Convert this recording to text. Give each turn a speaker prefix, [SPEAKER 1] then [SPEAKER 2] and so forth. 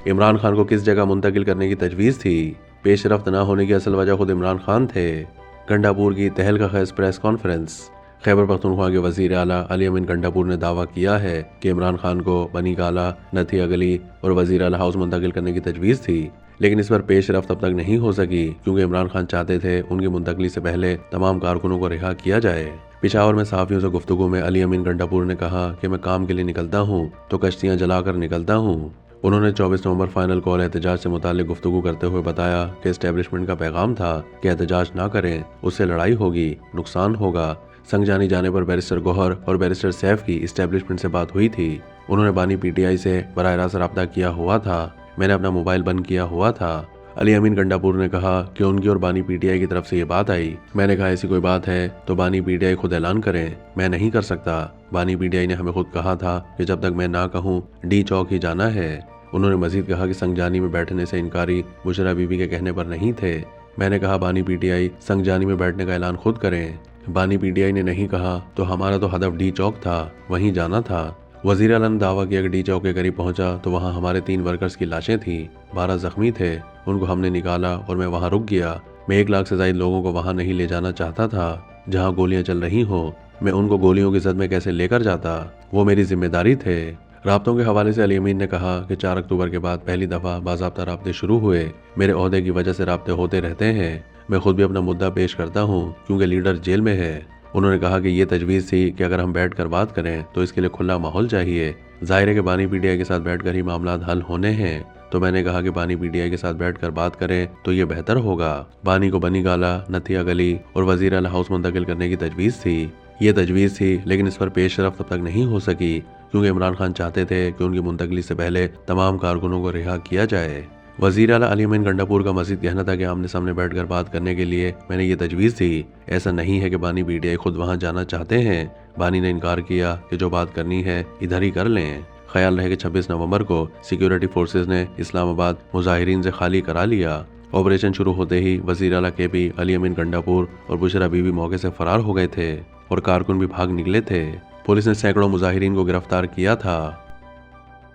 [SPEAKER 1] عمران خان کو کس جگہ منتقل کرنے کی تجویز تھی؟ پیش رفت نہ ہونے کی اصل وجہ خود عمران خان تھے۔ گنڈاپور کی تہلکہ خیز پریس کانفرنس۔ خیبر پختونخوا کے وزیر اعلیٰ علی امین گنڈاپور نے دعویٰ کیا ہے کہ عمران خان کو بنی گالہ، نتھیا گلی اور وزیر اعلیٰ ہاؤس منتقل کرنے کی تجویز تھی، لیکن اس پر پیش رفت اب تک نہیں ہو سکی کیونکہ عمران خان چاہتے تھے ان کی منتقلی سے پہلے تمام کارکنوں کو رہا کیا جائے۔ پشاور میں صحافیوں سے گفتگو میں علی امین گنڈاپور نے کہا کہ میں کام کے لیے نکلتا ہوں تو کشتیاں جلا کر نکلتا ہوں۔ انہوں نے 24 نومبر فائنل کال احتجاج سے متعلق گفتگو کرتے ہوئے بتایا کہ اسٹیبلشمنٹ کا پیغام تھا کہ احتجاج نہ کریں، اس سے لڑائی ہوگی، نقصان ہوگا۔ سنگجانی جانے پر بیرسٹر گوہر اور بیرسٹر سیف کی اسٹیبلشمنٹ سے بات ہوئی تھی۔ انہوں نے بانی پی ٹی آئی سے براہ راست رابطہ کیا ہوا تھا، میں نے اپنا موبائل بند کیا ہوا تھا۔ علی امین گنڈاپور نے کہا کہ ان کی اور بانی پی ٹی آئی کی طرف سے یہ بات آئی۔ میں نے کہا ایسی کوئی بات ہے تو بانی پی ٹی آئی خود اعلان کریں، میں نہیں کر سکتا۔ بانی پی ٹی آئی نے ہمیں خود کہا تھا کہ جب تک میں نہ کہوں ڈی چوک ہی جانا ہے۔ انہوں نے مزید کہا کہ سنگجانی میں بیٹھنے سے انکاری بشرا بی بی کے کہنے پر نہیں تھے۔ میں نے کہا بانی پی ٹی آئی سنگجانی میں بیٹھنے کا اعلان خود کریں۔ بانی پی ٹی آئی نے نہیں کہا تو ہمارا تو ہدف ڈی چوک تھا، وہیں جانا تھا۔ وزیر اعلیٰ نے دعویٰ کیا کہ ڈی چوک کے قریب پہنچا تو وہاں ہمارے 3 ورکرز کی لاشیں تھیں، 12 زخمی تھے، ان کو ہم نے نکالا اور میں وہاں رک گیا۔ میں 1 لاکھ سے زائد لوگوں کو وہاں نہیں لے جانا چاہتا تھا جہاں گولیاں چل رہی ہوں، میں ان کو گولیوں کی زد میں کیسے لے کر جاتا، وہ میری ذمہ داری تھے۔ رابطوں کے حوالے سے علی امین نے کہا کہ 4 اکتوبر کے بعد پہلی دفعہ باضابطہ رابطے شروع ہوئے، میرے عہدے کی وجہ سے رابطے ہوتے رہتے ہیں، میں خود بھی اپنا مدعا پیش کرتا ہوں کیونکہ لیڈر جیل میں ہے۔ انہوں نے کہا کہ یہ تجویز تھی کہ اگر ہم بیٹھ کر بات کریں تو اس کے لیے کھلا ماحول چاہیے، ظاہر ہے کہ بانی پی ٹی آئی کے ساتھ بیٹھ کر ہی معاملات حل ہونے ہیں، تو میں نے کہا کہ بانی پی ٹی آئی کے ساتھ بیٹھ کر بات کریں تو یہ بہتر ہوگا۔ بانی کو بنی گالہ، نتھیا گلی اور وزیر اعلیٰ ہاؤس منتقل کرنے کی تجویز تھی، یہ تجویز تھی لیکن اس پر پیش رفت اب تک نہیں ہو سکی کیونکہ عمران خان چاہتے تھے کہ ان کی منتقلی سے پہلے تمام کارکنوں کو رہا کیا جائے۔ وزیر اعلیٰ علی امین گنڈاپور کا مزید کہنا تھا کہ آمنے سامنے بیٹھ کر بات کرنے کے لیے میں نے یہ تجویز دی، ایسا نہیں ہے کہ بانی پی ٹی آئی خود وہاں جانا چاہتے ہیں، بانی نے انکار کیا کہ جو بات کرنی ہے ادھر ہی کر لیں۔ خیال رہے کہ 26 نومبر کو سیکیورٹی فورسز نے اسلام آباد مظاہرین سے خالی کرا لیا۔ آپریشن شروع ہوتے ہی وزیر اعلیٰ کے پی علی امین گنڈاپور اور بشرا بی بی موقع سے فرار ہو گئے تھے اور کارکن بھی بھاگ نکلے تھے۔ پولیس نے سینکڑوں مظاہرین کو گرفتار کیا تھا۔